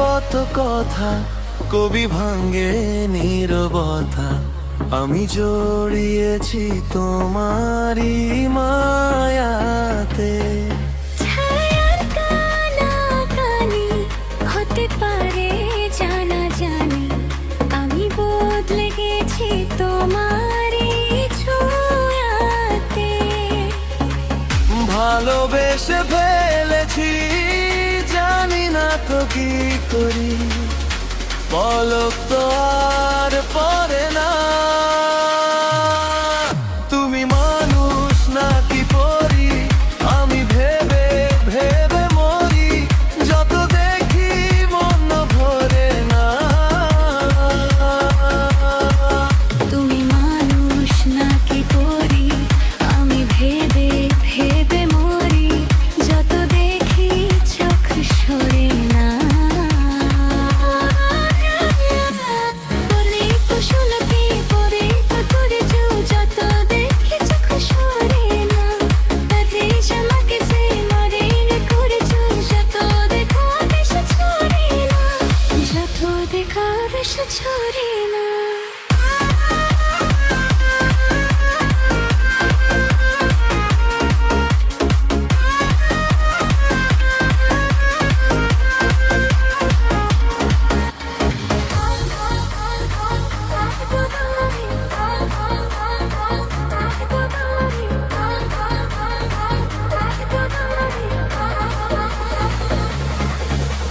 কত কথা, কবি ভাঙ্গে নীরবতা। আমি জড়িয়েছি তোমারই মায়াতে। ছায়ার কানাকানি হতে পারে জানা জানি, আমি বদলে গেছি তোমারই ছোঁয়াতে। ভালোবেসে ফেলেছি, জানি না তো কি করি, পলক তো আর পড়ে না। তুমি মানুষ নাকি পরি, আমি ভেবে ভেবে মরি, যত দেখি মন ভরে না। তুমি মানুষ নাকি পরি, আমি ভেবে ভেবে মরি, যত দেখি চোখ সরে না। বলি কুশলকে পরে ধরেছ, যত দেখি চোখ সরে না। তাতে আমাকে সে মরে করেছ, যত দেখা বেশ ছড়ে না, যত দেখা বেশ ছড়ে না।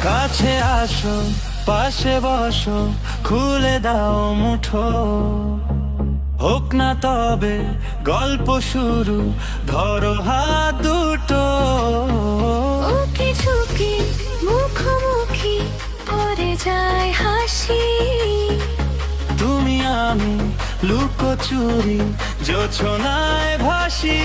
কাছে আসো, পাশে বসো, খুলে দাও মুঠো। হোক না তবে গল্প শুরু, ধরো হাত দুটো। ওকে ঝুঁকি মুখোমুখি পড়ে যায় হাসি। তুমি আমি লুকোচুরি, জোছনায় ভাসি।